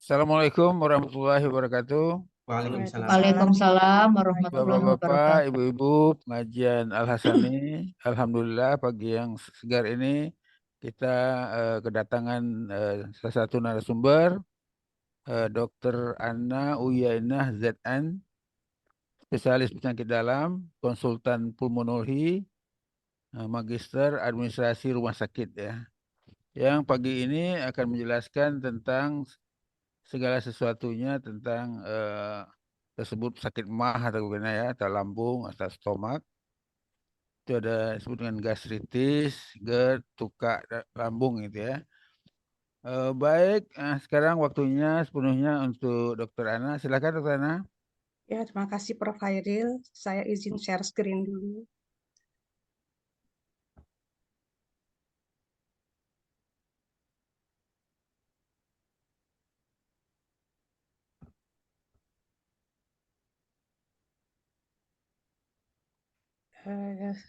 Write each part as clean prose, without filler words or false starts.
Assalamualaikum warahmatullahi wabarakatuh. Waalaikumsalam. Waalaikumsalam warahmatullahi Bapak-bapak, wabarakatuh. ibu-ibu, pengajian Al-Hasani. Alhamdulillah pagi yang segar ini kita kedatangan salah satu narasumber, Dr. Anna Uyainah ZN, spesialis penyakit dalam, konsultan pulmonologi, magister administrasi rumah sakit ya. Yang pagi ini akan menjelaskan tentang segala sesuatunya tentang tersebut sakit mah atau gimana ya, atau lambung, atau stomak. Itu ada disebut dengan gastritis, GERD, tukak lambung gitu ya. Baik, sekarang waktunya sepenuhnya untuk Dokter Ana. Silakan Dokter Ana. Ya, terima kasih Prof. Hairil. Saya izin share screen dulu.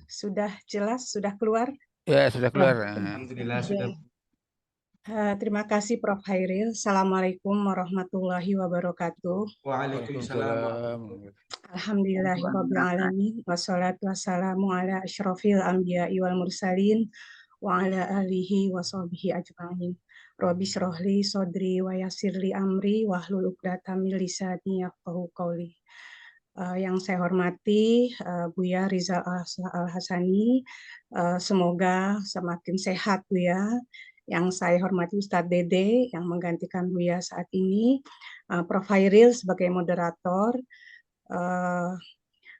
Sudah jelas, sudah keluar? Ya, sudah keluar. Ya, Eh, Oke. sudah. Terima kasih Prof. Hairil. Assalamualaikum warahmatullahi wabarakatuh. Waalaikumsalam. Alhamdulillahirrabbilalamin. Wassalatu wassalamu ala asyrafil anbiya'i wal mursalin wa ala alihi wa sahbihi ajma'in. Rabbi syrahli sodri wa yassirli amri wahlul 'uqdatam min lisani yafqahu qawli. Yang saya hormati Buya Rizal Al-Hasani, semoga semakin sehat Buya. Yang saya hormati Ustadz Dede yang menggantikan Buya saat ini, Prof. Hairil sebagai moderator,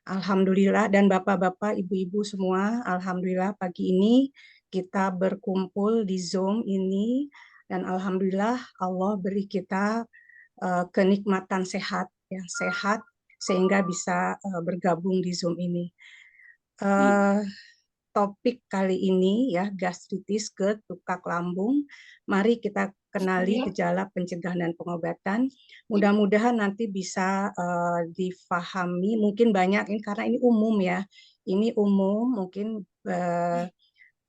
Alhamdulillah, dan bapak-bapak, ibu-ibu semua, alhamdulillah pagi ini kita berkumpul di Zoom ini, dan alhamdulillah Allah beri kita kenikmatan sehat, ya sehat sehingga bisa bergabung di Zoom ini. Topik kali ini ya gastritis, GERD, tukak lambung. Mari kita kenali gejala pencegahan dan pengobatan. Mudah-mudahan nanti bisa difahami. Mungkin banyak ini karena ini umum ya. Ini umum, mungkin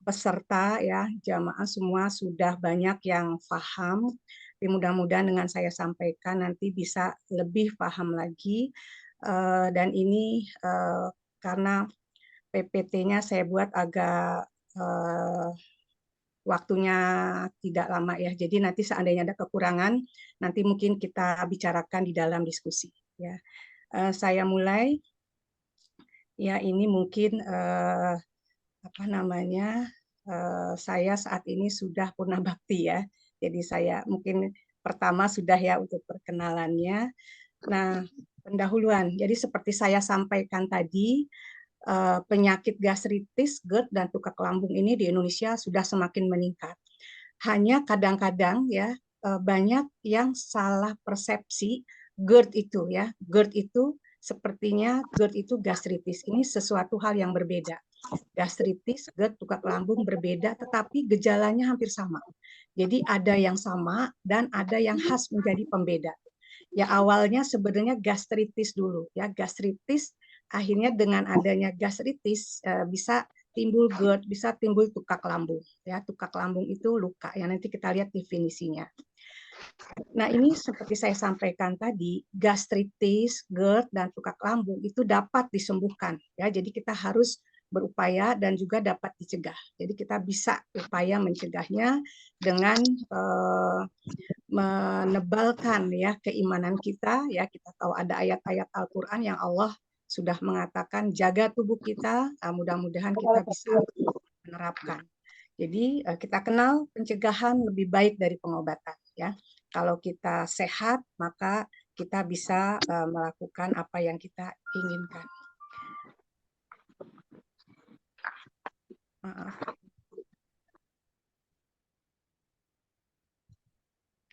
peserta ya jamaah semua sudah banyak yang paham. Tapi mudah-mudahan dengan saya sampaikan nanti bisa lebih paham lagi. Dan ini karena PPT-nya saya buat agak waktunya tidak lama ya. Jadi nanti seandainya ada kekurangan, nanti mungkin kita bicarakan di dalam diskusi. Ya, saya mulai. Ya, ini mungkin apa namanya? Saya saat ini sudah purna bakti ya. Jadi saya mungkin pertama sudah ya untuk perkenalannya. Nah, pendahuluan. Jadi seperti saya sampaikan tadi, penyakit gastritis, GERD, dan tukak lambung ini di Indonesia sudah semakin meningkat. Hanya kadang-kadang ya banyak yang salah persepsi GERD itu ya. GERD itu sepertinya GERD itu gastritis. Ini sesuatu hal yang berbeda. Gastritis, GERD, tukak lambung berbeda, tetapi gejalanya hampir sama. Jadi ada yang sama dan ada yang khas menjadi pembeda. Ya awalnya sebenarnya gastritis dulu ya, gastritis akhirnya dengan adanya gastritis bisa timbul GERD, bisa timbul tukak lambung ya. Tukak lambung itu luka ya, nanti kita lihat definisinya. Nah, ini seperti saya sampaikan tadi, gastritis, GERD, dan tukak lambung itu dapat disembuhkan ya. Jadi kita harus berupaya dan juga dapat dicegah. Jadi kita bisa upaya mencegahnya dengan menebalkan ya keimanan kita ya. Kita tahu ada ayat-ayat Al-Qur'an yang Allah sudah mengatakan jaga tubuh kita, mudah-mudahan kita bisa menerapkan. Jadi kita kenal pencegahan lebih baik dari pengobatan ya. Kalau kita sehat maka kita bisa melakukan apa yang kita inginkan. Maaf.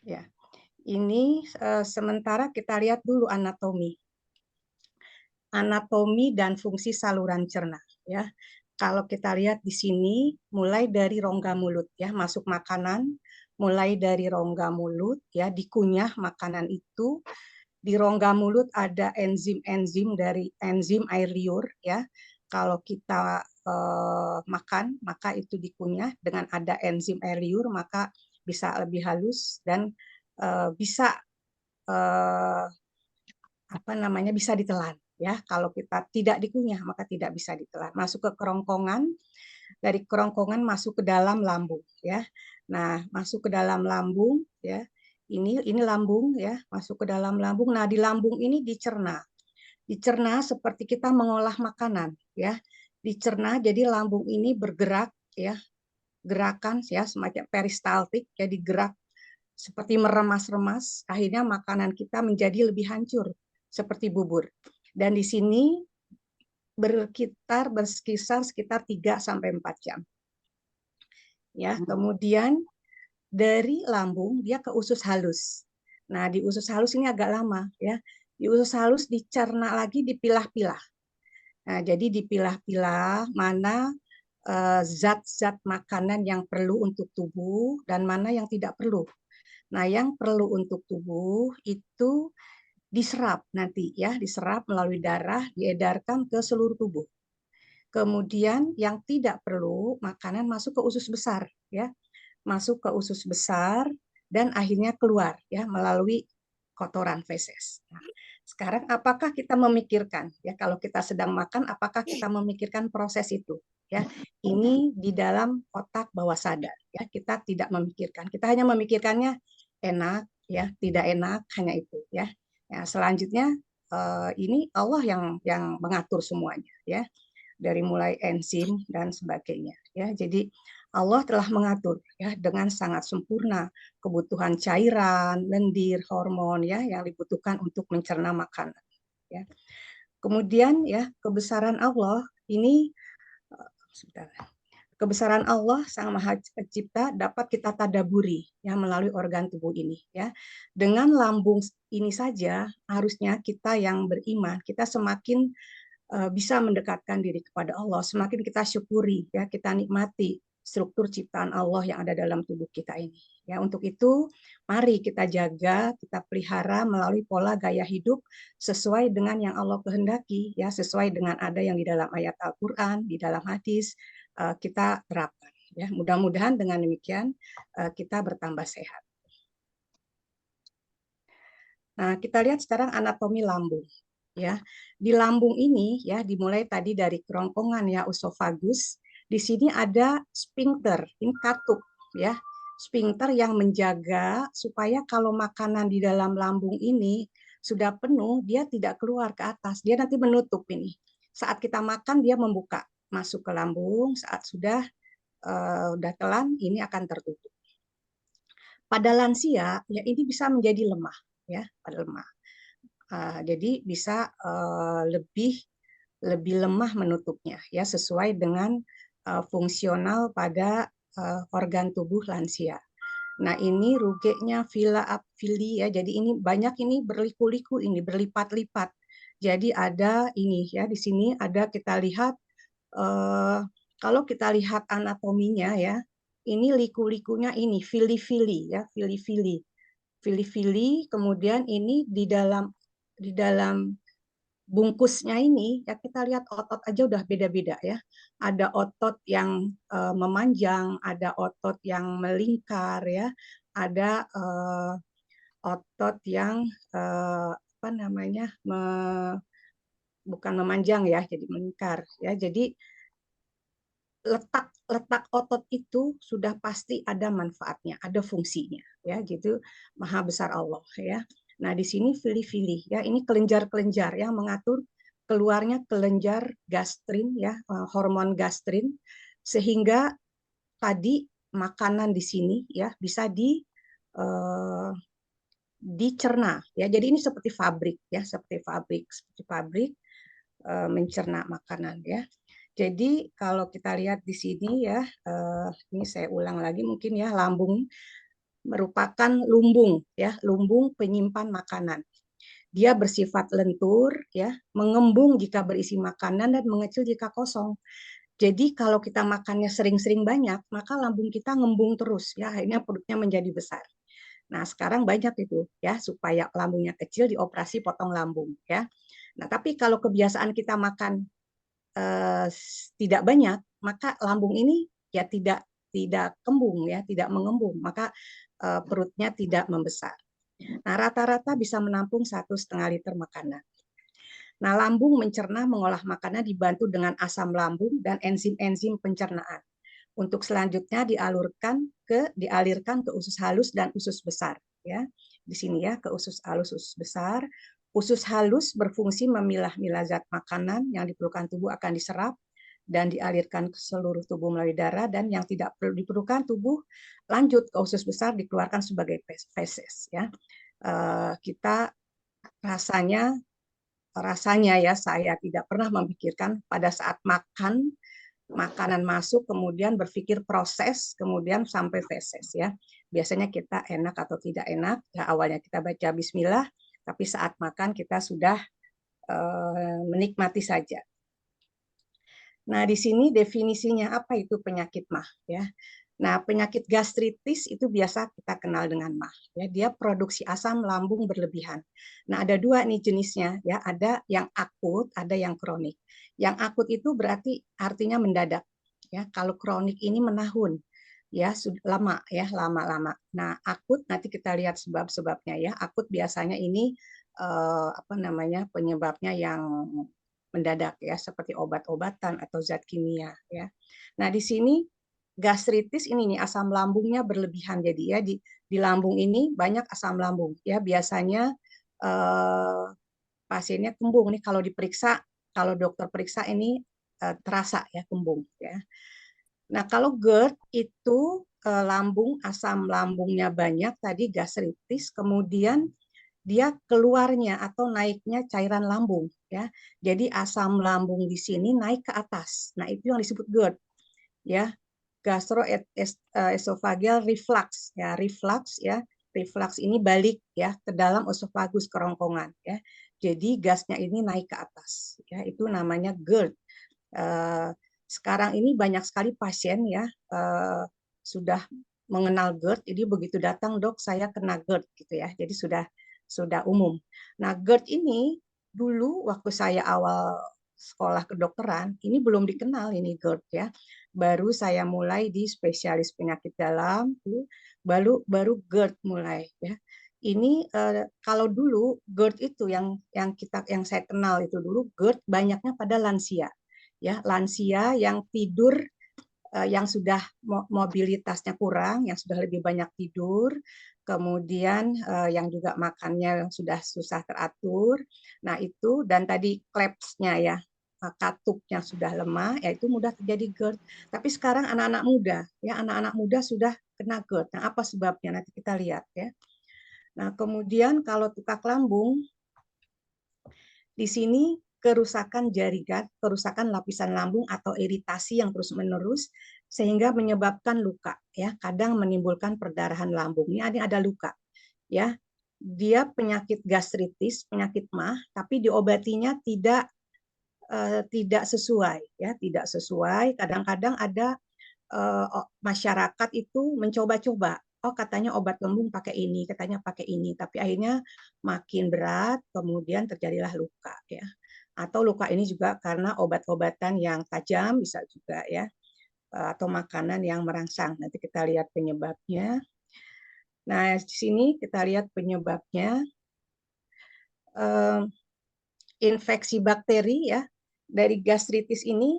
Ya. Ini sementara kita lihat dulu anatomi dan fungsi saluran cerna ya. Kalau kita lihat di sini mulai dari rongga mulut ya, masuk makanan mulai dari rongga mulut ya, dikunyah makanan itu. Di rongga mulut ada enzim-enzim dari enzim air liur ya. Kalau kita makan maka itu dikunyah, dengan ada enzim air liur maka bisa lebih halus dan bisa eh, bisa ditelan ya. Kalau kita tidak dikunyah maka tidak bisa ditelan. Masuk ke kerongkongan, dari kerongkongan masuk ke dalam lambung ya. Nah, masuk ke dalam lambung ya. Ini lambung ya, masuk ke dalam lambung. Nah, di lambung ini dicerna. Dicerna seperti kita mengolah makanan ya. Dicerna jadi lambung ini bergerak ya, gerakan ya semacam peristaltik, jadi gerak seperti meremas-remas, akhirnya makanan kita menjadi lebih hancur seperti bubur. Dan di sini berkisar sekitar 3 sampai 4 jam. Ya, kemudian dari lambung dia ke usus halus. Nah, di usus halus ini agak lama ya. Di usus halus dicerna lagi, dipilah-pilah. Nah, jadi dipilah-pilah mana zat-zat makanan yang perlu untuk tubuh dan mana yang tidak perlu. Nah, yang perlu untuk tubuh itu diserap nanti ya, diserap melalui darah, diedarkan ke seluruh tubuh. Kemudian yang tidak perlu makanan masuk ke usus besar ya, masuk ke usus besar dan akhirnya keluar ya melalui kotoran feses. Nah, sekarang apakah kita memikirkan ya kalau kita sedang makan apakah kita memikirkan proses itu ya? Ini di dalam otak bawah sadar ya, kita tidak memikirkan. Kita hanya memikirkannya enak ya, tidak enak hanya itu ya. Ya, selanjutnya ini Allah yang mengatur semuanya ya. Dari mulai enzim dan sebagainya ya. Jadi Allah telah mengatur ya dengan sangat sempurna kebutuhan cairan, lendir, hormon ya yang dibutuhkan untuk mencerna makanan ya. Kemudian ya kebesaran Allah ini sebentar. Kebesaran Allah Sang Maha Pencipta dapat kita tadaburi ya melalui organ tubuh ini ya. Dengan lambung ini saja harusnya kita yang beriman kita semakin bisa mendekatkan diri kepada Allah, semakin kita syukuri ya, kita nikmati struktur ciptaan Allah yang ada dalam tubuh kita ini. Ya, untuk itu mari kita jaga, kita pelihara melalui pola gaya hidup sesuai dengan yang Allah kehendaki ya, sesuai dengan ada yang di dalam ayat Al-Qur'an, di dalam hadis kita terapkan ya. Mudah-mudahan dengan demikian kita bertambah sehat. Nah, kita lihat sekarang anatomi lambung. Ya, di lambung ini ya dimulai tadi dari kerongkongan ya usofagus. Di sini ada sphincter, ini katup ya. Sphincter yang menjaga supaya kalau makanan di dalam lambung ini sudah penuh, dia tidak keluar ke atas. Dia nanti menutup ini. Saat kita makan dia membuka masuk ke lambung, saat sudah telan ini akan tertutup. Pada lansia ya ini bisa menjadi lemah ya, pada lemah. Jadi bisa lebih lemah menutupnya ya sesuai dengan fungsional pada organ tubuh lansia. Nah, ini rugenya Villa apfili ya. Jadi ini banyak ini berliku-liku ini berlipat-lipat. Jadi ada ini ya di sini ada kita lihat kalau kita lihat anatominya ya. Ini liku-likunya ini fili-fili ya, fili-fili. Fili-fili kemudian ini di dalam bungkusnya ini ya kita lihat otot aja udah beda-beda ya. Ada otot yang memanjang, ada otot yang melingkar ya, ada otot yang apa namanya bukan memanjang ya, jadi melingkar ya. Jadi letak otot itu sudah pasti ada manfaatnya, ada fungsinya ya gitu. Maha besar Allah ya. Nah, di sini fili-fili ya, ini kelenjar-kelenjar yang mengatur keluarnya kelenjar gastrin ya, hormon gastrin sehingga tadi makanan di sini ya bisa dicerna ya. Jadi ini seperti pabrik ya, seperti pabrik mencerna makanan ya. Jadi kalau kita lihat di sini ya, ini saya ulang lagi mungkin ya, lambung merupakan lumbung ya, lumbung penyimpan makanan. Dia bersifat lentur ya, mengembung jika berisi makanan dan mengecil jika kosong. Jadi kalau kita makannya sering-sering banyak, maka lambung kita ngembung terus ya, akhirnya perutnya menjadi besar. Nah, sekarang banyak itu ya, supaya lambungnya kecil dioperasi potong lambung ya. Nah, tapi kalau kebiasaan kita makan tidak banyak, maka lambung ini ya tidak kembung ya, tidak mengembung, maka perutnya tidak membesar. Nah, rata-rata bisa menampung 1,5 liter makanan. Nah, lambung mencerna mengolah makanan dibantu dengan asam lambung dan enzim-enzim pencernaan. Untuk selanjutnya dialirkan ke usus halus dan usus besar. Ya, di sini ya ke usus halus, usus besar. Usus halus berfungsi memilah-milah zat makanan yang diperlukan tubuh akan diserap dan dialirkan ke seluruh tubuh melalui darah, dan yang tidak perlu diperlukan tubuh lanjut ke usus besar dikeluarkan sebagai feses. Ya, kita rasanya ya saya tidak pernah memikirkan pada saat makan makanan masuk kemudian berpikir proses kemudian sampai feses ya. Biasanya kita enak atau tidak enak ya, awalnya kita baca bismillah tapi saat makan kita sudah menikmati saja. Nah, di sini definisinya apa itu penyakit MAH ya. Nah, penyakit gastritis itu biasa kita kenal dengan MAH ya, dia produksi asam lambung berlebihan. Nah, ada dua nih jenisnya ya, ada yang akut, ada yang kronik. Yang akut itu berarti artinya mendadak ya. Kalau kronik ini menahun ya, lama ya, lama-lama. Nah, akut nanti kita lihat sebab-sebabnya ya. Akut biasanya ini penyebabnya yang mendadak ya, seperti obat-obatan atau zat kimia ya. Nah, di sini gastritis ini nih asam lambungnya berlebihan, jadi ya di lambung ini banyak asam lambung ya, biasanya pasiennya kembung nih kalau diperiksa, kalau dokter periksa ini terasa ya kembung ya. Nah, kalau GERD itu lambung asam lambungnya banyak tadi gastritis, kemudian dia keluarnya atau naiknya cairan lambung ya. Jadi asam lambung di sini naik ke atas. Nah, itu yang disebut GERD ya. Gastroesophageal reflux ya, reflux ini balik ya ke dalam esofagus, kerongkongan ya. Jadi gasnya ini naik ke atas ya, itu namanya GERD. Sekarang ini banyak sekali pasien ya sudah mengenal GERD, jadi begitu datang dok saya kena GERD gitu ya, jadi sudah umum. Nah, GERD ini dulu waktu saya awal sekolah kedokteran ini belum dikenal ini GERD ya, baru saya mulai di spesialis penyakit dalam baru GERD mulai ya. Ini kalau dulu GERD itu yang saya kenal itu dulu GERD banyaknya pada lansia ya, lansia yang tidur yang sudah mobilitasnya kurang, yang sudah lebih banyak tidur, kemudian yang juga makannya yang sudah susah teratur. Nah, itu dan tadi klepsnya ya, katupnya sudah lemah, ya itu mudah terjadi GERD. Tapi sekarang anak-anak muda, ya anak-anak muda sudah kena GERD. Nah, apa sebabnya? Nanti kita lihat ya. Nah, kemudian kalau tukak lambung, di sini kerusakan jaringan, kerusakan lapisan lambung atau iritasi yang terus-menerus sehingga menyebabkan luka ya, kadang menimbulkan perdarahan lambung. Ini ada luka ya. Dia penyakit gastritis, penyakit MAH, tapi diobatinya tidak sesuai ya, tidak sesuai. Kadang-kadang ada masyarakat itu mencoba-coba. Oh, katanya obat lambung pakai ini, katanya pakai ini, tapi akhirnya makin berat, kemudian terjadilah luka ya. Atau luka ini juga karena obat-obatan yang tajam bisa juga ya, atau makanan yang merangsang. Nanti kita lihat penyebabnya. Nah, di sini kita lihat penyebabnya. Infeksi bakteri ya. Dari gastritis ini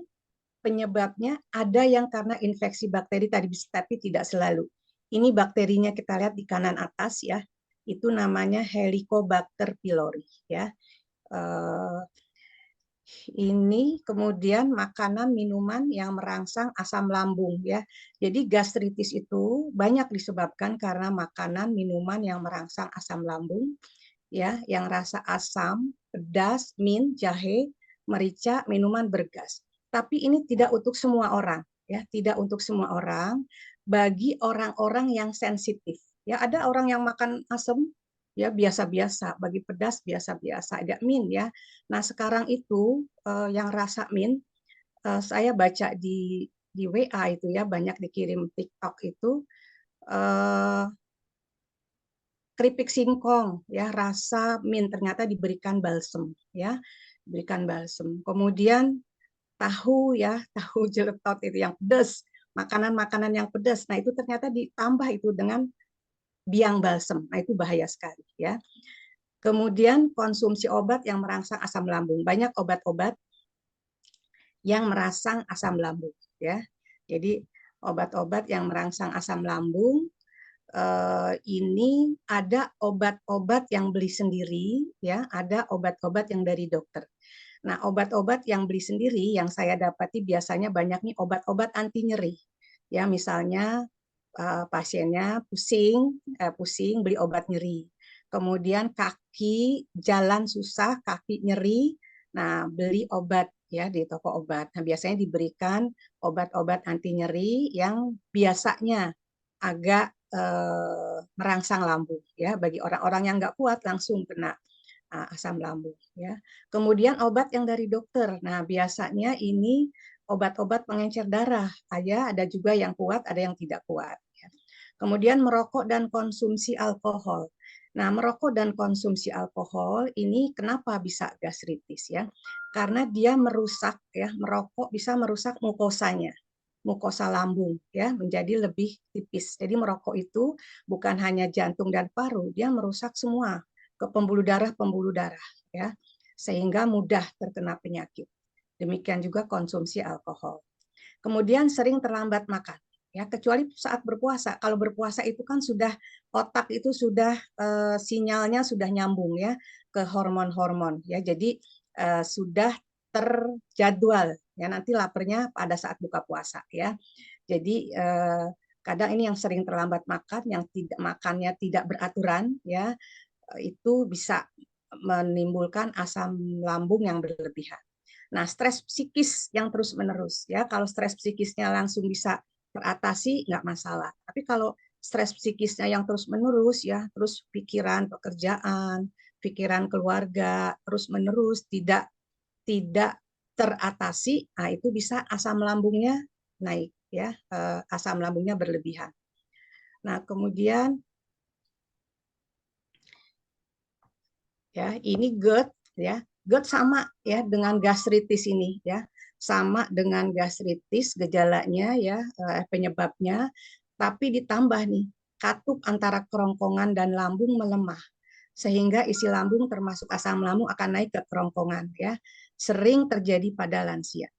penyebabnya ada yang karena infeksi bakteri tadi, tapi tidak selalu. Ini bakterinya kita lihat di kanan atas ya. Itu namanya Helicobacter pylori ya. Ini kemudian makanan minuman yang merangsang asam lambung ya. Jadi gastritis itu banyak disebabkan karena makanan minuman yang merangsang asam lambung ya, yang rasa asam, pedas, mint, jahe, merica, minuman bergas. Tapi ini tidak untuk semua orang ya, tidak untuk semua orang. Bagi orang-orang yang sensitif ya, ada orang yang makan asam ya biasa-biasa, bagi pedas biasa-biasa, agak mint ya. Nah, sekarang itu yang rasa mint, saya baca di WA itu ya, banyak dikirim TikTok itu keripik singkong ya, rasa mint ternyata diberikan balsem ya, diberikan balsem. Kemudian tahu ya, tahu jeletot itu yang pedas, makanan-makanan yang pedas. Nah, itu ternyata ditambah itu dengan biang balsem. Nah, itu bahaya sekali ya. Kemudian konsumsi obat yang merangsang asam lambung. Banyak obat-obat yang merangsang asam lambung ya. Jadi obat-obat yang merangsang asam lambung ini ada obat-obat yang beli sendiri ya, ada obat-obat yang dari dokter. Nah, obat-obat yang beli sendiri yang saya dapati biasanya banyak nih obat-obat anti nyeri. Ya, misalnya pasiennya pusing beli obat nyeri. Kemudian kaki jalan susah, kaki nyeri, nah beli obat ya di toko obat. Nah, biasanya diberikan obat-obat anti nyeri yang biasanya agak merangsang lambung ya, bagi orang-orang yang nggak kuat langsung kena asam lambung ya. Kemudian obat yang dari dokter. Nah, biasanya ini obat-obat pengencer darah. Ada juga yang kuat, ada yang tidak kuat ya. Kemudian merokok dan konsumsi alkohol. Nah, merokok dan konsumsi alkohol ini kenapa bisa gastritis ya? Karena dia merusak ya, merokok bisa merusak mukosanya, mukosa lambung ya, menjadi lebih tipis. Jadi merokok itu bukan hanya jantung dan paru, dia merusak semua ke pembuluh darah ya, sehingga mudah terkena penyakit. Demikian juga konsumsi alkohol. Kemudian sering terlambat makan ya, kecuali saat berpuasa. Kalau berpuasa itu kan sudah otak itu sudah sinyalnya sudah nyambung ya ke hormon-hormon ya. Jadi sudah terjadwal ya, nanti laparnya pada saat buka puasa ya. Jadi kadang ini yang sering terlambat makan, yang tidak makannya tidak beraturan ya, itu bisa menimbulkan asam lambung yang berlebihan. Nah, stres psikis yang terus-menerus ya, kalau stres psikisnya langsung bisa teratasi nggak masalah. Tapi kalau stres psikisnya yang terus-menerus ya, terus pikiran pekerjaan, pikiran keluarga terus-menerus tidak teratasi, nah itu bisa asam lambungnya naik ya, asam lambungnya berlebihan. Nah, kemudian ya, ini GERD ya. GERD sama ya dengan gastritis ini ya. Sama dengan gastritis gejalanya ya, penyebabnya, tapi ditambah nih katup antara kerongkongan dan lambung melemah sehingga isi lambung termasuk asam lambung akan naik ke kerongkongan ya. Sering terjadi pada lansia.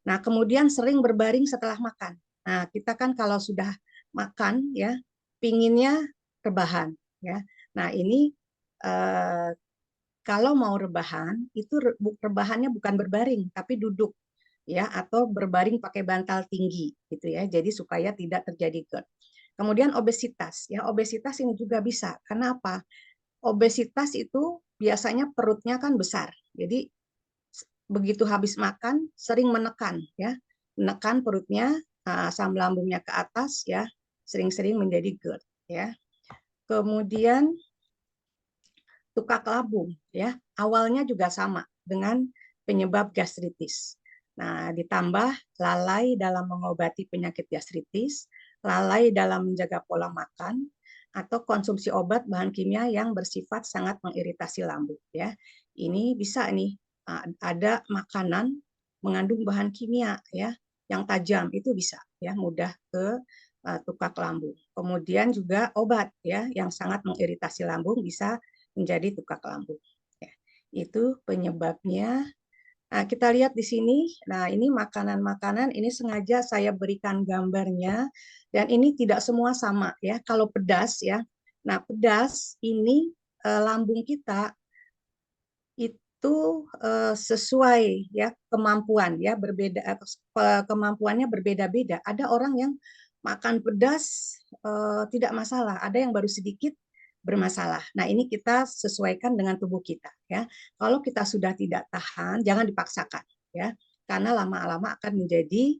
Nah, kemudian sering berbaring setelah makan. Nah, kita kan kalau sudah makan ya, pinginnya rebahan ya. Nah, ini kalau mau rebahan itu rebahannya bukan berbaring tapi duduk ya, atau berbaring pakai bantal tinggi gitu ya. Jadi supaya tidak terjadi GERD. Kemudian obesitas ya, obesitas ini juga bisa. Karena apa? Obesitas itu biasanya perutnya kan besar. Jadi begitu habis makan sering menekan ya, menekan perutnya, asam lambungnya ke atas ya, sering-sering menjadi GERD ya. Kemudian tukak lambung ya, awalnya juga sama dengan penyebab gastritis. Nah, ditambah lalai dalam mengobati penyakit gastritis, lalai dalam menjaga pola makan, atau konsumsi obat bahan kimia yang bersifat sangat mengiritasi lambung ya. Ini bisa nih ada makanan mengandung bahan kimia ya yang tajam, itu bisa ya mudah ke tukak lambung. Kemudian juga obat ya yang sangat mengiritasi lambung bisa menjadi tukak lambung. Ya, itu penyebabnya. Nah, kita lihat di sini. Nah, ini makanan-makanan, ini sengaja saya berikan gambarnya, dan ini tidak semua sama ya. Kalau pedas ya, nah pedas ini lambung kita itu sesuai ya kemampuan ya, berbeda, kemampuannya berbeda-beda. Ada orang yang makan pedas tidak masalah, ada yang baru sedikit bermasalah. Nah, ini kita sesuaikan dengan tubuh kita ya. Kalau kita sudah tidak tahan, jangan dipaksakan ya. Karena lama-lama akan menjadi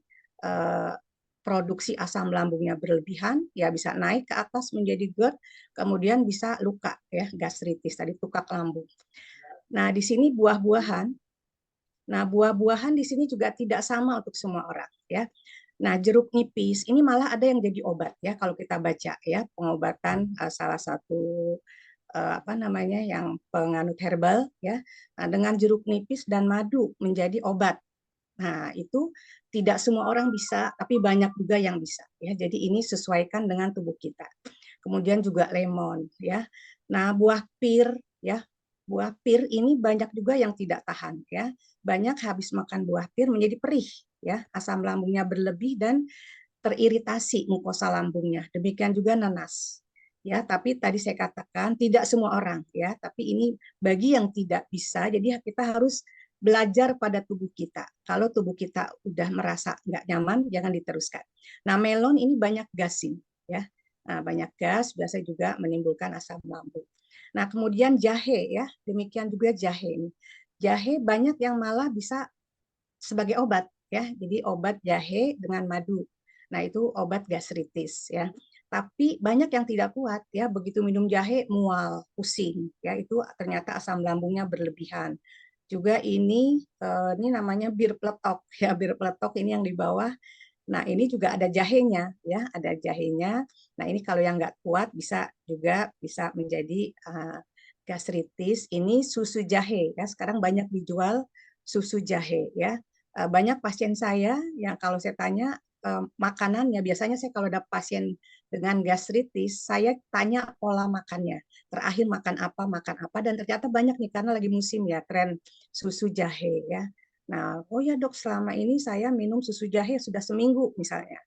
produksi asam lambungnya berlebihan, ya bisa naik ke atas menjadi GERD, kemudian bisa luka ya, gastritis tadi, tukak lambung. Nah, di sini buah-buahan. Nah, buah-buahan di sini juga tidak sama untuk semua orang ya. Nah, jeruk nipis ini malah ada yang jadi obat ya kalau kita baca ya, pengobatan salah satu apa namanya yang penganut herbal ya. Nah, dengan jeruk nipis dan madu menjadi obat. Nah, itu tidak semua orang bisa, tapi banyak juga yang bisa ya. Jadi ini sesuaikan dengan tubuh kita. kemudian juga lemon ya. Nah, buah pir ya. Buah pir ini banyak juga yang tidak tahan ya. Banyak habis makan buah pir menjadi perih ya, asam lambungnya berlebih dan teriritasi mukosa lambungnya. Demikian juga nanas. Ya, tapi tadi saya katakan tidak semua orang ya, tapi ini bagi yang tidak bisa, jadi kita harus belajar pada tubuh kita. Kalau tubuh kita udah merasa nggak nyaman, jangan diteruskan. Nah, melon ini banyak gasin ya. Nah, banyak gas biasa juga menimbulkan asam lambung. Nah, kemudian jahe ya, demikian juga jahe ini. Jahe banyak yang malah bisa sebagai obat ya. Jadi obat jahe dengan madu. Nah, itu obat gastritis ya. Tapi banyak yang tidak kuat ya, begitu minum jahe mual, pusing ya, itu ternyata asam lambungnya berlebihan. Juga ini namanya bir peletok ya, bir peletok ini yang di bawah. Nah, ini juga ada jahenya ya, ada jahenya. Nah, ini kalau yang nggak kuat bisa juga bisa menjadi gastritis. Ini susu jahe ya, sekarang banyak dijual susu jahe ya. Banyak pasien saya yang kalau saya tanya makanannya, biasanya saya kalau ada pasien dengan gastritis, saya tanya pola makannya. Terakhir makan apa, dan ternyata banyak nih karena lagi musim ya, tren susu jahe ya. Nah, oh ya dok, selama ini saya minum susu jahe sudah seminggu misalnya.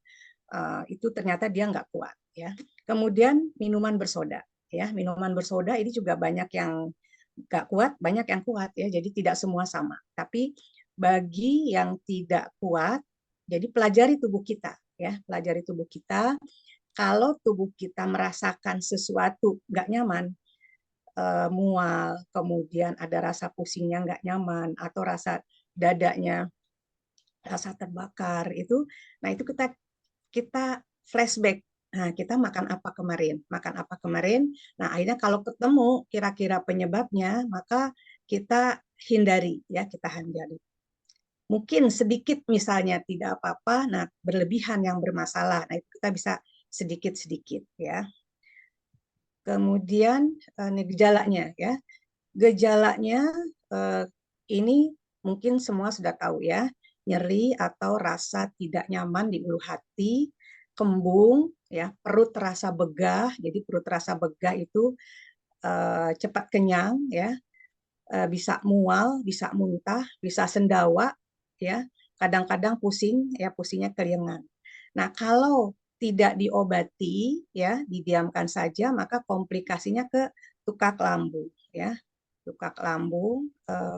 Itu ternyata dia nggak kuat ya. Kemudian minuman bersoda ya, minuman bersoda ini juga banyak yang nggak kuat, banyak yang kuat ya. Jadi tidak semua sama. Tapi bagi yang tidak kuat, jadi pelajari tubuh kita ya, pelajari tubuh kita. Kalau tubuh kita merasakan sesuatu nggak nyaman, mual, kemudian ada rasa pusingnya nggak nyaman, atau rasa dadanya rasa terbakar itu, nah itu kita kita flashback. Nah, kita makan apa kemarin? Makan apa kemarin? Nah, akhirnya kalau ketemu kira-kira penyebabnya, maka kita hindari ya, kita hindari. Mungkin sedikit misalnya tidak apa-apa, nah berlebihan yang bermasalah. Nah, itu kita bisa sedikit-sedikit ya. Kemudian gejalanya ya. Gejalanya ini mungkin semua sudah tahu ya, nyeri atau rasa tidak nyaman di ulu hati, kembung, ya, perut terasa begah. Jadi perut terasa begah itu cepat kenyang, ya, bisa mual, bisa muntah, bisa sendawa, ya, kadang-kadang pusing, ya, pusingnya keringan. Nah, kalau tidak diobati, ya, didiamkan saja, maka komplikasinya ke tukak lambung, ya, tukak lambung,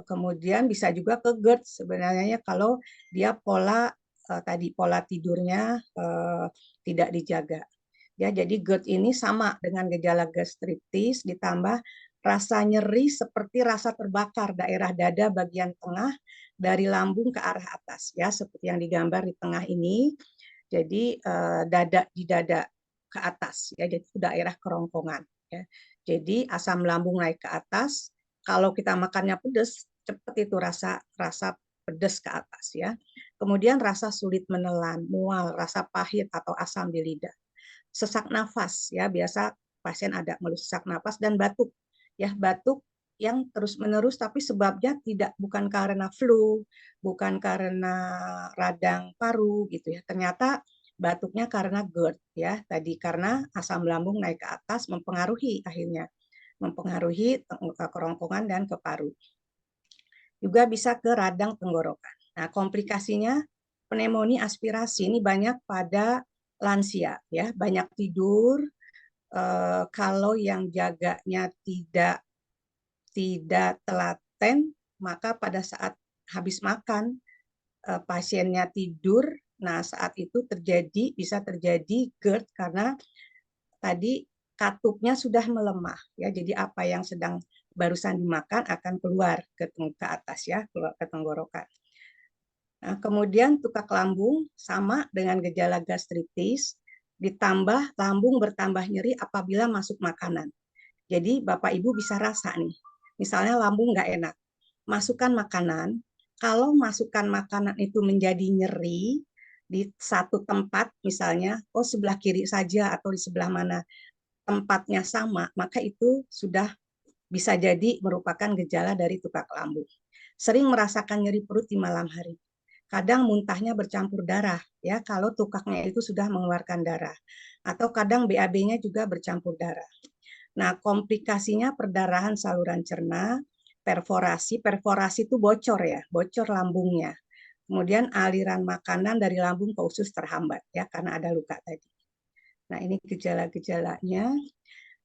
kemudian bisa juga ke GERD sebenarnya kalau dia tadi pola tidurnya tidak dijaga. Ya, jadi GERD ini sama dengan gejala gastritis ditambah rasa nyeri seperti rasa terbakar daerah dada bagian tengah dari lambung ke arah atas ya, seperti yang digambar di tengah ini. Jadi di dada ke atas ya, jadi itu daerah kerongkongan ya. Jadi asam lambung naik ke atas, kalau kita makannya pedas, cepat itu rasa pedas ke atas ya. Kemudian rasa sulit menelan, mual, rasa pahit atau asam di lidah. Sesak nafas ya, biasa pasien ada mengeluh sesak nafas dan batuk. Ya, batuk yang terus-menerus tapi sebabnya bukan karena flu, bukan karena radang paru gitu ya. Ternyata batuknya karena GERD ya, tadi karena asam lambung naik ke atas mempengaruhi kerongkongan dan ke paru. Juga bisa ke radang tenggorokan. Nah, komplikasinya pneumonia aspirasi ini banyak pada lansia ya, banyak tidur, kalau yang jaganya tidak telaten, maka pada saat habis makan pasiennya tidur, nah saat itu bisa terjadi GERD karena tadi katupnya sudah melemah ya, jadi apa yang sedang barusan dimakan akan keluar ke atas ya, keluar ke tenggorokan. Nah, kemudian tukak lambung sama dengan gejala gastritis, ditambah lambung bertambah nyeri apabila masuk makanan. Jadi Bapak Ibu bisa rasa nih, misalnya lambung nggak enak, masukkan makanan, kalau masukkan makanan itu menjadi nyeri di satu tempat, misalnya, oh sebelah kiri saja atau di sebelah mana tempatnya sama, maka itu sudah bisa jadi merupakan gejala dari tukak lambung. Sering merasakan nyeri perut di malam hari. kadang muntahnya bercampur darah ya kalau tukaknya itu sudah mengeluarkan darah, atau kadang BAB-nya juga bercampur darah. Nah, komplikasinya perdarahan saluran cerna, perforasi itu bocor ya, bocor lambungnya. Kemudian aliran makanan dari lambung ke usus terhambat ya karena ada luka tadi. Nah, ini gejala-gejalanya.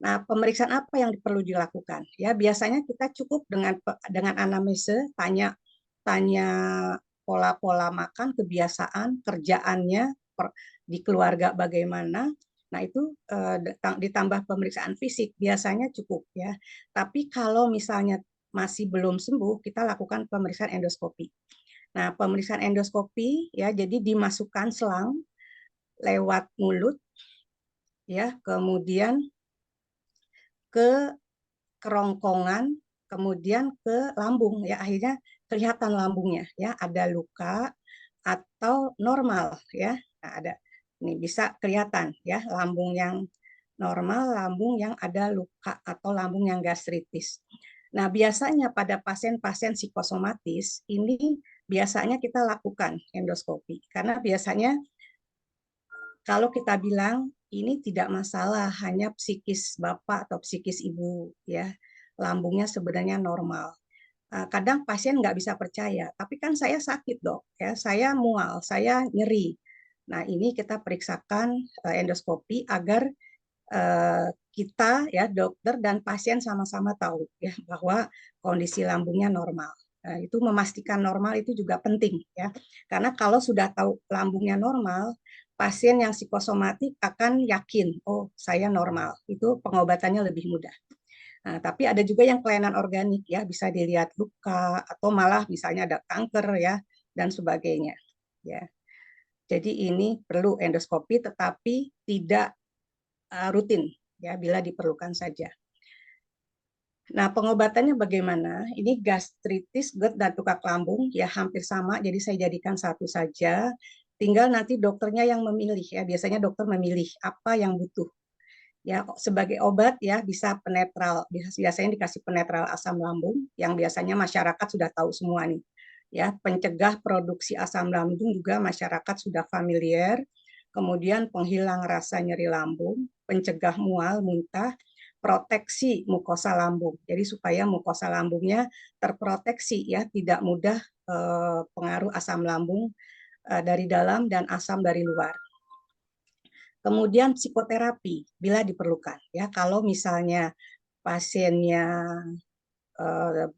Nah, pemeriksaan apa yang perlu dilakukan? Ya, biasanya kita cukup dengan anamnese, tanya pola-pola makan, kebiasaan, kerjaannya di keluarga bagaimana. Nah, itu ditambah pemeriksaan fisik biasanya cukup ya. Tapi kalau misalnya masih belum sembuh, kita lakukan pemeriksaan endoskopi. Nah, pemeriksaan endoskopi ya, jadi dimasukkan selang lewat mulut ya, kemudian ke kerongkongan, kemudian ke lambung ya, akhirnya kelihatan lambungnya ya, ada luka atau normal ya. Nah, ada ini bisa kelihatan ya, lambung yang normal, lambung yang ada luka atau lambung yang gastritis. Nah, biasanya pada pasien-pasien psikosomatis ini biasanya kita lakukan endoskopi karena biasanya kalau kita bilang ini tidak masalah, hanya psikis bapak atau psikis ibu ya, lambungnya sebenarnya normal. Kadang pasien nggak bisa percaya, tapi kan saya sakit dok, ya saya mual, saya nyeri. Nah ini kita periksakan endoskopi agar kita ya dokter dan pasien sama-sama tahu ya bahwa kondisi lambungnya normal. Nah, itu memastikan normal itu juga penting ya, karena kalau sudah tahu lambungnya normal, pasien yang psikosomatik akan yakin, oh saya normal, itu pengobatannya lebih mudah. Nah, tapi ada juga yang kelainan organik ya, bisa dilihat luka atau malah misalnya ada kanker ya dan sebagainya. Ya, jadi ini perlu endoskopi, tetapi tidak rutin ya, bila diperlukan saja. Nah, pengobatannya bagaimana? Ini gastritis, GERD, dan tukak lambung ya hampir sama, jadi saya jadikan satu saja. Tinggal nanti dokternya yang memilih ya. Biasanya dokter memilih apa yang butuh. Ya, sebagai obat ya bisa penetral. Biasanya dikasih penetral asam lambung yang biasanya masyarakat sudah tahu semua nih. Ya, pencegah produksi asam lambung juga masyarakat sudah familiar. Kemudian penghilang rasa nyeri lambung, pencegah mual, muntah, proteksi mukosa lambung. Jadi supaya mukosa lambungnya terproteksi ya, tidak mudah pengaruh asam lambung dari dalam dan asam dari luar. Kemudian psikoterapi bila diperlukan ya, kalau misalnya pasiennya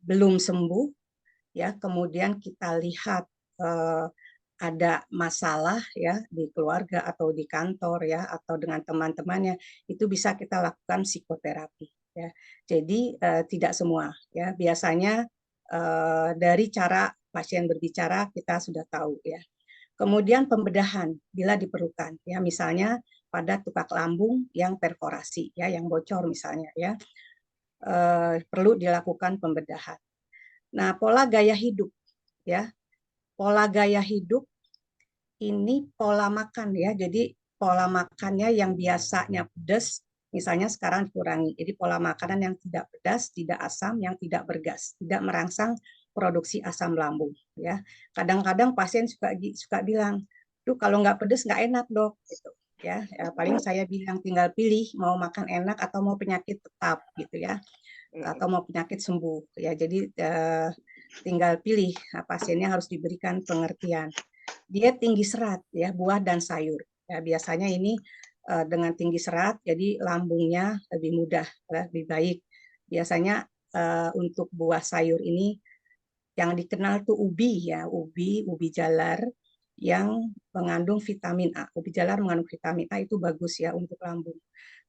belum sembuh ya, kemudian kita lihat ada masalah ya di keluarga atau di kantor ya atau dengan teman-temannya, itu bisa kita lakukan psikoterapi ya. Jadi tidak semua ya, biasanya dari cara pasien berbicara kita sudah tahu ya. Kemudian pembedahan bila diperlukan ya, misalnya pada tukak lambung yang perforasi ya, yang bocor misalnya ya, perlu dilakukan pembedahan. Nah, pola gaya hidup ya, pola gaya hidup ini pola makan ya. Jadi pola makannya yang biasanya pedas, misalnya sekarang dikurangi. Jadi pola makanan yang tidak pedas, tidak asam, yang tidak bergas, tidak merangsang produksi asam lambung. Ya, kadang-kadang pasien suka bilang, tuh kalau nggak pedas nggak enak dok. Gitu. Ya, paling saya bilang tinggal pilih mau makan enak atau mau penyakit tetap gitu ya, atau mau penyakit sembuh. Ya, jadi tinggal pilih. Nah, pasiennya harus diberikan pengertian. Dia tinggi serat ya, buah dan sayur ya, biasanya ini dengan tinggi serat jadi lambungnya lebih mudah lebih baik. Biasanya untuk buah sayur ini yang dikenal tuh ubi ya, ubi jalar yang mengandung vitamin A. Ubi jalar mengandung vitamin A, itu bagus ya untuk lambung.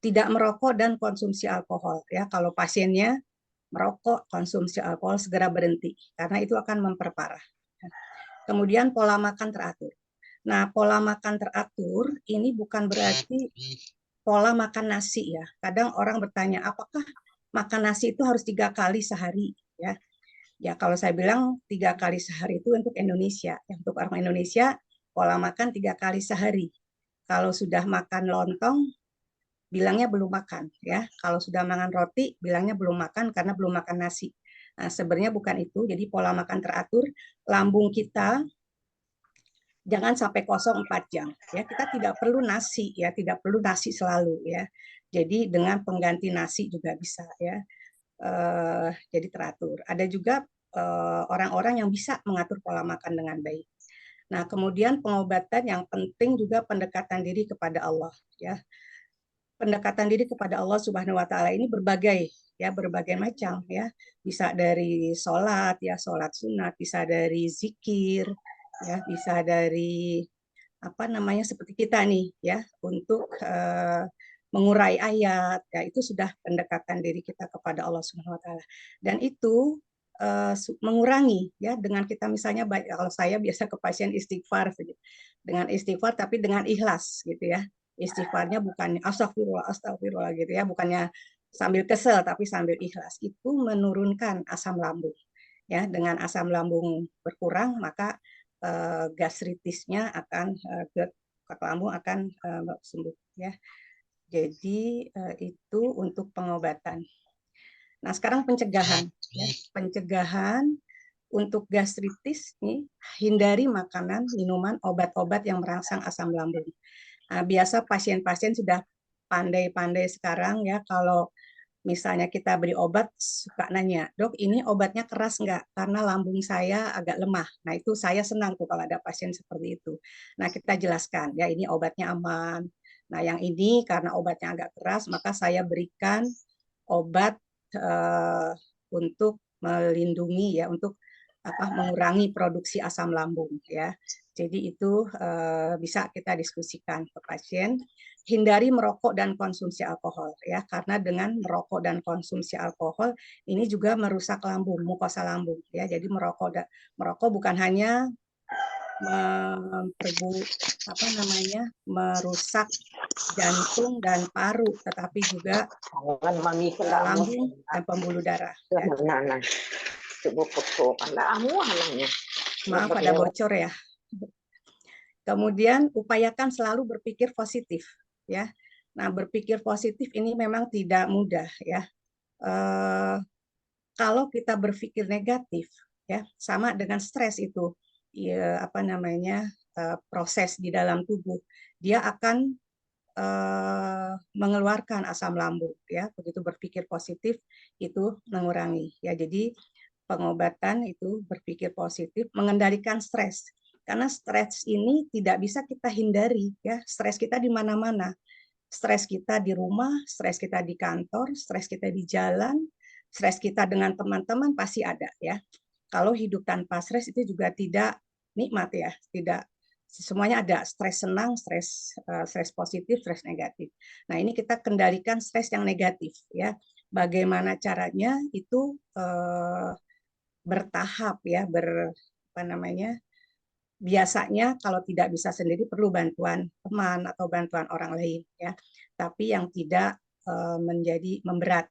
Tidak merokok dan konsumsi alkohol ya, kalau pasiennya merokok, konsumsi alkohol segera berhenti karena itu akan memperparah. Kemudian pola makan teratur. Nah, pola makan teratur ini bukan berarti pola makan nasi ya. Kadang orang bertanya, apakah makan nasi itu harus 3 kali sehari? Ya, ya kalau saya bilang 3 kali sehari itu untuk Indonesia. Ya, untuk orang Indonesia, pola makan 3 kali sehari. Kalau sudah makan lontong, bilangnya belum makan. Ya, kalau sudah makan roti, bilangnya belum makan karena belum makan nasi. Nah, sebenarnya bukan itu. Jadi pola makan teratur, lambung kita jangan sampai kosong 4 jam ya. Kita tidak perlu nasi ya, tidak perlu nasi selalu ya. Jadi dengan pengganti nasi juga bisa ya. Jadi teratur. Ada juga orang-orang yang bisa mengatur pola makan dengan baik. Nah, kemudian pengobatan yang penting juga pendekatan diri kepada Allah ya. Pendekatan diri kepada Allah Subhanahu wa taala ini berbagai ya, berbagai macam ya. Bisa dari sholat ya, sholat sunat, bisa dari zikir ya, bisa dari apa namanya seperti kita nih ya, untuk mengurai ayat ya, itu sudah pendekatan diri kita kepada Allah Subhanahu wa taala. Dan itu mengurangi ya, dengan kita misalnya, kalau saya biasa ke pasien istighfar saja, dengan istighfar tapi dengan ikhlas gitu ya. Istighfarnya bukannya astagfirullah astagfirullah gitu ya, bukannya sambil kesel tapi sambil ikhlas. Itu menurunkan asam lambung ya. Dengan asam lambung berkurang maka gastritisnya akan GERD lambung akan sembuh ya. Jadi itu untuk pengobatan. Nah, sekarang pencegahan ya. Pencegahan untuk gastritis nih, hindari makanan, minuman, obat-obat yang merangsang asam lambung. Nah, biasa pasien-pasien sudah pandai-pandai sekarang ya, kalau misalnya kita beri obat, suka nanya, dok ini obatnya keras nggak? Karena lambung saya agak lemah. Nah itu saya senang tuh kalau ada pasien seperti itu. Nah kita jelaskan, ya ini obatnya aman. Nah yang ini karena obatnya agak keras, maka saya berikan obat untuk melindungi ya, untuk mengurangi produksi asam lambung ya. Jadi itu bisa kita diskusikan ke pasien. Hindari merokok dan konsumsi alkohol ya, karena dengan merokok dan konsumsi alkohol ini juga merusak lambung, mukosa lambung ya. Jadi merokok bukan hanya merusak jantung dan paru, tetapi juga lambung dan pembuluh darah. Ya. Maaf ada bocor ya. Kemudian upayakan selalu berpikir positif ya. Nah, berpikir positif ini memang tidak mudah ya. Kalau kita berpikir negatif ya, sama dengan stres itu ya, proses di dalam tubuh. Dia akan mengeluarkan asam lambung ya. Begitu berpikir positif itu mengurangi ya. Jadi pengobatan itu berpikir positif, mengendalikan stres. Karena stres ini tidak bisa kita hindari ya. Stres kita di mana-mana. Stres kita di rumah, stres kita di kantor, stres kita di jalan, stres kita dengan teman-teman pasti ada ya. Kalau hidup tanpa stres itu juga tidak nikmat ya, tidak semuanya ada, stres senang, stres positif, stres negatif. Nah, ini kita kendalikan stres yang negatif ya. Bagaimana caranya itu bertahap ya, biasanya kalau tidak bisa sendiri perlu bantuan teman atau bantuan orang lain ya, tapi yang tidak menjadi memberat.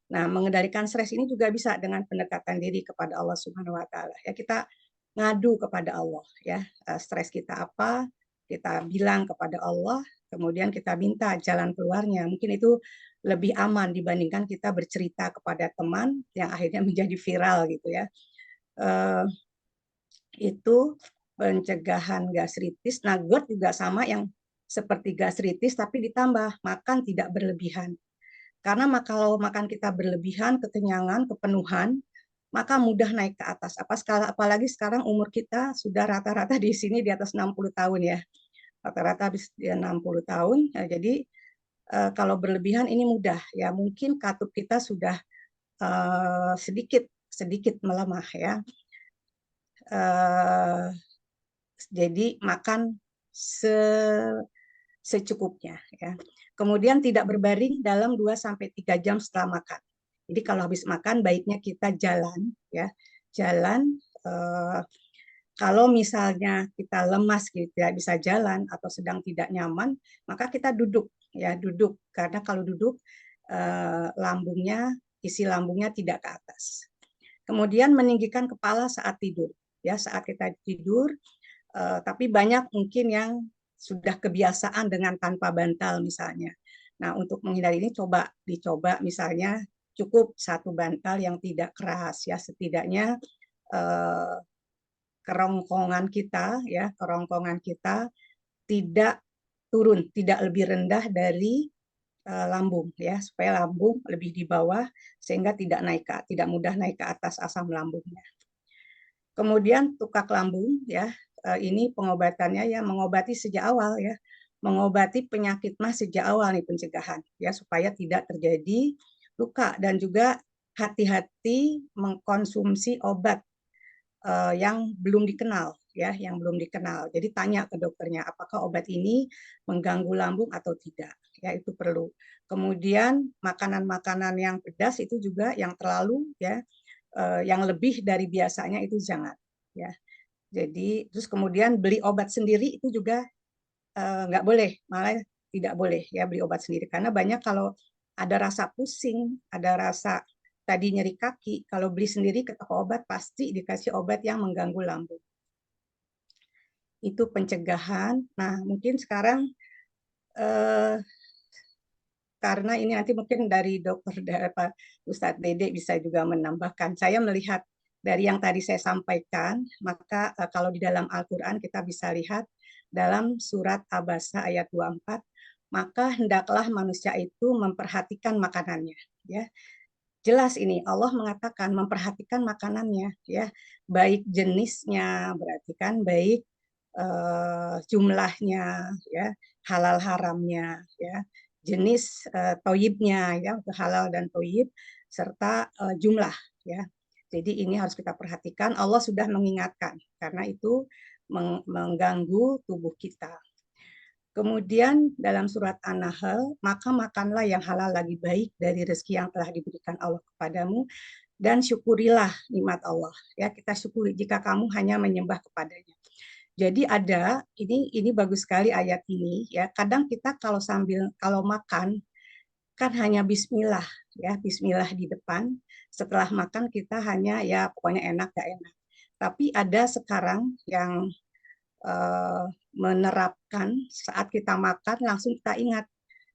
Nah, mengendalikan stres ini juga bisa dengan pendekatan diri kepada Allah Subhanahu wa taala. Ya, kita ngadu kepada Allah ya. Stres kita apa? Kita bilang kepada Allah, kemudian kita minta jalan keluarnya. Mungkin itu lebih aman dibandingkan kita bercerita kepada teman yang akhirnya menjadi viral gitu ya. Itu pencegahan gastritis. Nah, GERD juga sama, yang seperti gastritis tapi ditambah makan tidak berlebihan. Karena kalau makan kita berlebihan, kekenyangan, kepenuhan, maka mudah naik ke atas. Apalagi sekarang umur kita sudah rata-rata di sini di atas 60 tahun ya. Rata-rata habis 60 tahun. Ya, jadi kalau berlebihan ini mudah ya. Mungkin katup kita sudah sedikit melemah ya. Jadi makan secukupnya ya. Kemudian tidak berbaring dalam 2-3 jam setelah makan. Jadi kalau habis makan baiknya kita jalan ya. Jalan kalau misalnya kita lemas gitu tidak bisa jalan atau sedang tidak nyaman, maka kita duduk ya, duduk, karena kalau duduk isi lambungnya tidak ke atas. Kemudian meninggikan kepala saat tidur ya, saat kita tidur. Tapi banyak mungkin yang sudah kebiasaan dengan tanpa bantal misalnya. Nah, untuk menghindari ini dicoba misalnya cukup satu bantal yang tidak keras ya, setidaknya kerongkongan kita, ya, kerongkongan kita tidak turun, tidak lebih rendah dari lambung, ya, supaya lambung lebih di bawah sehingga tidak mudah naik ke atas asam lambungnya. Kemudian tukak lambung, ya, ini pengobatannya ya mengobati sejak awal, ya, mengobati penyakit mah sejak awal nih pencegahan, ya, supaya tidak terjadi luka, dan juga hati-hati mengkonsumsi obat yang belum dikenal, ya, yang belum dikenal. Jadi tanya ke dokternya apakah obat ini mengganggu lambung atau tidak, ya, itu perlu. Kemudian makanan-makanan yang pedas itu juga yang terlalu, ya, yang lebih dari biasanya itu jangan, ya. Jadi terus kemudian beli obat sendiri itu juga nggak boleh, malah tidak boleh, ya, beli obat sendiri, karena banyak kalau ada rasa pusing, ada rasa tadi nyeri kaki, kalau beli sendiri ke toko obat pasti dikasih obat yang mengganggu lambung. Itu pencegahan. Nah, mungkin sekarang karena ini nanti mungkin dari dokter Pak Ustadz Dede bisa juga menambahkan. Saya melihat dari yang tadi saya sampaikan, maka kalau di dalam Al-Quran kita bisa lihat dalam surat Abasa ayat 24, maka hendaklah manusia itu memperhatikan makanannya, ya. Jelas ini Allah mengatakan memperhatikan makanannya, ya, baik jenisnya, berarti kan baik jumlahnya, ya, halal haramnya, ya, jenis toyibnya, ya, halal dan toyib, serta jumlah, ya. Jadi ini harus kita perhatikan. Allah sudah mengingatkan karena itu mengganggu tubuh kita. Kemudian dalam surat An-Nahl, maka makanlah yang halal lagi baik dari rezeki yang telah diberikan Allah kepadamu, dan syukurilah nikmat Allah. Ya, kita syukuri jika kamu hanya menyembah kepadanya. Jadi ada ini bagus sekali ayat ini, ya. Kadang kita kalau makan kan hanya bismillah, ya, bismillah di depan. Setelah makan kita hanya ya pokoknya enak gak enak. Tapi ada sekarang yang menerapkan saat kita makan langsung kita ingat,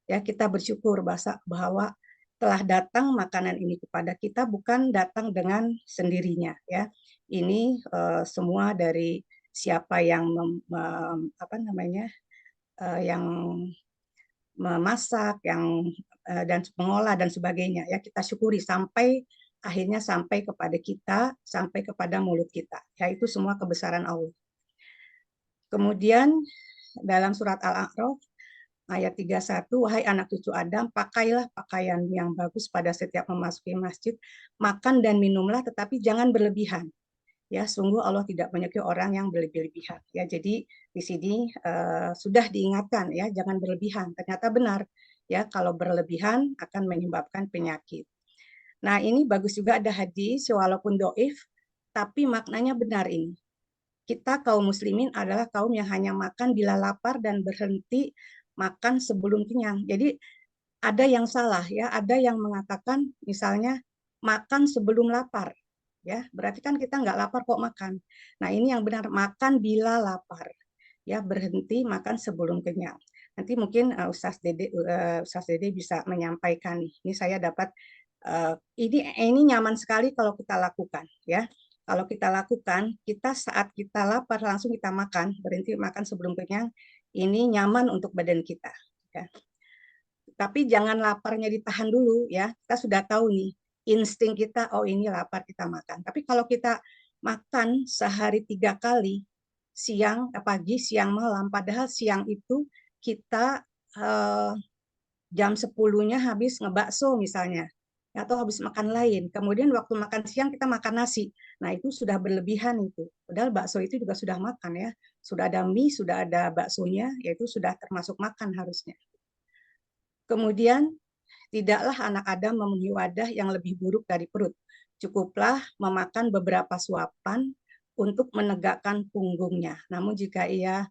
ya, kita bersyukur bahwa telah datang makanan ini kepada kita, bukan datang dengan sendirinya, ya. Ini semua dari siapa yang yang memasak, yang dan mengolah dan sebagainya, ya, kita syukuri sampai akhirnya sampai kepada kita, sampai kepada mulut kita, ya, itu semua kebesaran Allah. Kemudian dalam surat Al-A'raf ayat 31, wahai anak cucu Adam, pakailah pakaian yang bagus pada setiap memasuki masjid, makan dan minumlah tetapi jangan berlebihan. Ya, sungguh Allah tidak menyukai orang yang berlebihan. Ya, jadi di sini sudah diingatkan, ya, jangan berlebihan. Ternyata benar, ya, kalau berlebihan akan menyebabkan penyakit. Nah, ini bagus juga ada hadis walaupun doif, tapi maknanya benar ini. Kita kaum muslimin adalah kaum yang hanya makan bila lapar dan berhenti makan sebelum kenyang. Jadi ada yang salah, ya, ada yang mengatakan misalnya makan sebelum lapar, ya, berarti kan kita nggak lapar kok makan. Nah, ini yang benar, makan bila lapar, ya, berhenti makan sebelum kenyang. Nanti mungkin Ustaz Dede bisa menyampaikan nih. Ini saya dapat ini nyaman sekali kalau kita lakukan, ya. Kalau kita lakukan, kita saat kita lapar langsung kita makan, berhenti makan sebelum kenyang, ini nyaman untuk badan kita, ya. Tapi jangan laparnya ditahan dulu, ya. Kita sudah tahu nih, insting kita, oh ini lapar kita makan. Tapi kalau kita makan sehari 3 kali, siang, pagi, siang, malam, padahal siang itu kita jam 10-nya habis ngebakso misalnya, atau habis makan lain. Kemudian waktu makan siang kita makan nasi. Nah, itu sudah berlebihan itu. Padahal bakso itu juga sudah makan, ya. Sudah ada mie, sudah ada baksonya, yaitu sudah termasuk makan harusnya. Kemudian tidaklah anak Adam memenuhi wadah yang lebih buruk dari perut. Cukuplah memakan beberapa suapan untuk menegakkan punggungnya. Namun jika ia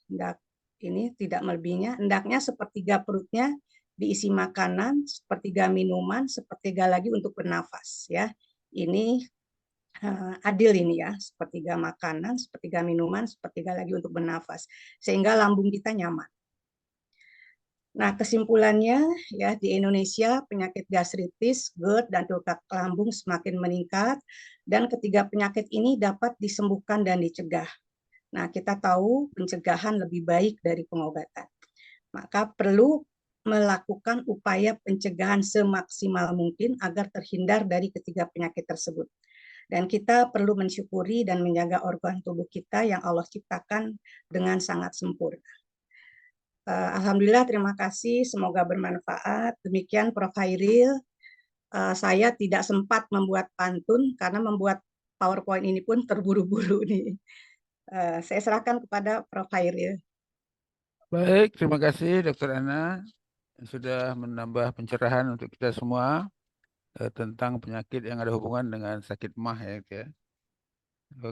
hendak ini tidak melebihinya, hendaknya sepertiga perutnya diisi makanan, sepertiga minuman, sepertiga lagi untuk bernafas, ya. Ini adil ini, ya, sepertiga makanan, sepertiga minuman, sepertiga lagi untuk bernafas, sehingga lambung kita nyaman. Nah, kesimpulannya ya di Indonesia penyakit gastritis, GERD, dan tukak lambung semakin meningkat dan ketiga penyakit ini dapat disembuhkan dan dicegah. Nah, kita tahu pencegahan lebih baik dari pengobatan. Maka perlu melakukan upaya pencegahan semaksimal mungkin agar terhindar dari ketiga penyakit tersebut. Dan kita perlu mensyukuri dan menjaga organ tubuh kita yang Allah ciptakan dengan sangat sempurna. Alhamdulillah, terima kasih. Semoga bermanfaat. Demikian Prof. Hairil. Saya tidak sempat membuat pantun karena membuat PowerPoint ini pun terburu-buru nih. Saya serahkan kepada Prof. Hairil. Baik, terima kasih Dokter Ana yang sudah menambah pencerahan untuk kita semua tentang penyakit yang ada hubungan dengan sakit MAH ya. Gitu ya.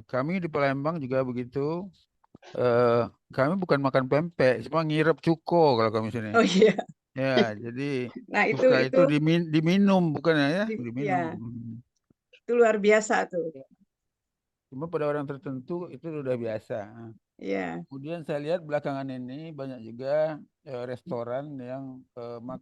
Kami di Palembang juga begitu. Eh, Kami bukan makan pempek, cuma ngirep cuko kalau kami sini. Oh iya. Ya, jadi Nah, cuka itu itu diminum bukan ya, diminum. ya, itu luar biasa tuh. Cuma pada orang tertentu itu sudah biasa. Ya. Kemudian saya lihat belakangan ini banyak juga restoran yang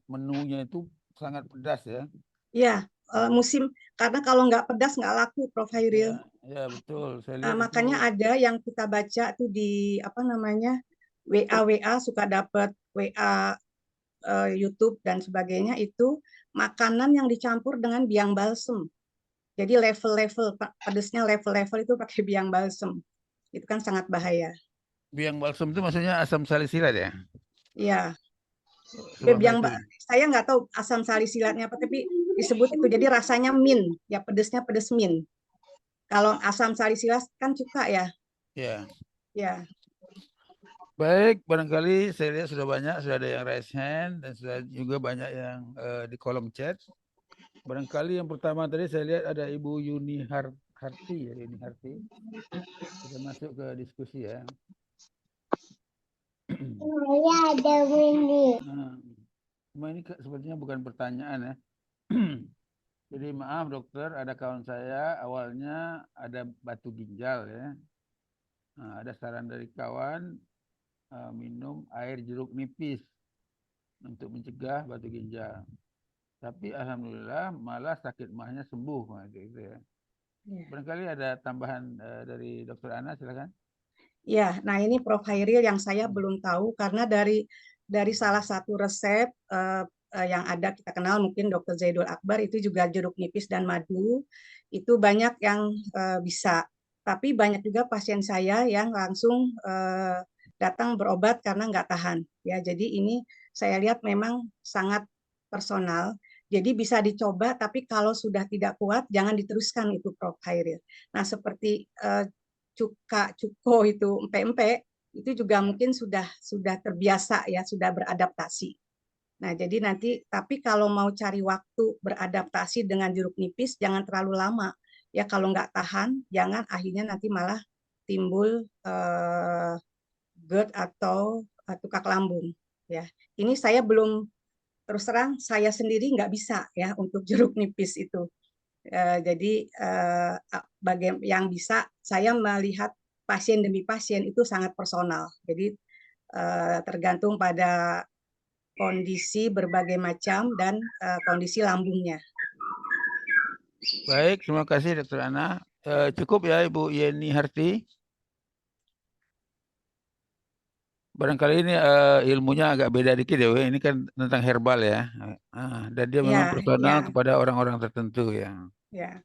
menunya itu sangat pedas ya. Ya, musim karena kalau nggak pedas nggak laku, Prof. Ya, Hairil. ya betul. Saya lihat itu Makanya ada yang kita baca tuh di apa namanya WA suka dapat WA YouTube dan sebagainya itu makanan yang dicampur dengan biang balsem. Jadi level-level pedesnya level-level itu pakai biang balsem. Itu kan sangat bahaya. biang balsam itu maksudnya asam salisilat ya. Ya, Sebabnya itu. saya nggak tahu asam salisilatnya apa, tapi disebut itu. Jadi rasanya min, ya pedesnya pedes min. Kalau asam salisilat kan cuka ya. Ya. Ya. Baik, barangkali saya lihat sudah banyak, sudah ada yang raise hand dan sudah juga banyak yang di kolom chat. Barangkali yang pertama tadi saya lihat ada Ibu Yuni Harti ya, Yuni Harti. Kita masuk ke diskusi ya. Saya ada ini. Nah, cuma ini sepertinya bukan pertanyaan ya. Jadi maaf dokter, ada kawan saya awalnya ada batu ginjal ya. Nah, ada saran dari kawan minum air jeruk nipis untuk mencegah batu ginjal. Tapi alhamdulillah malah sakit mahnya sembuh gitu ya. Barangkali ada tambahan dari Dokter Ana, silakan. Ya, nah ini Prof. Hairil yang saya belum tahu karena dari salah satu resep yang ada kita kenal mungkin Dr. Zaidul Akbar itu juga jeruk nipis dan madu itu banyak yang bisa. Tapi banyak juga pasien saya yang langsung datang berobat karena nggak tahan. Ya, jadi ini saya lihat memang sangat personal. Jadi bisa dicoba, tapi kalau sudah tidak kuat jangan diteruskan itu Prof. Hairil. Nah, seperti cuko itu empek-empek itu juga mungkin sudah terbiasa ya, sudah beradaptasi. Nah, jadi nanti tapi kalau mau cari waktu beradaptasi dengan jeruk nipis jangan terlalu lama. Ya kalau nggak tahan, jangan akhirnya nanti malah timbul GERD atau tukak lambung. Ya, ini saya belum terus terang saya sendiri nggak bisa ya untuk jeruk nipis itu. Jadi yang bisa saya melihat pasien demi pasien itu sangat personal. Jadi tergantung pada kondisi berbagai macam dan kondisi lambungnya. Baik, terima kasih Dokter Ana. Cukup ya Ibu Yeni Harti. Barangkali ini ilmunya agak beda dikit ya, ini kan tentang herbal ya. Dan dia memang Ya, personal ya, kepada orang-orang tertentu ya. ya.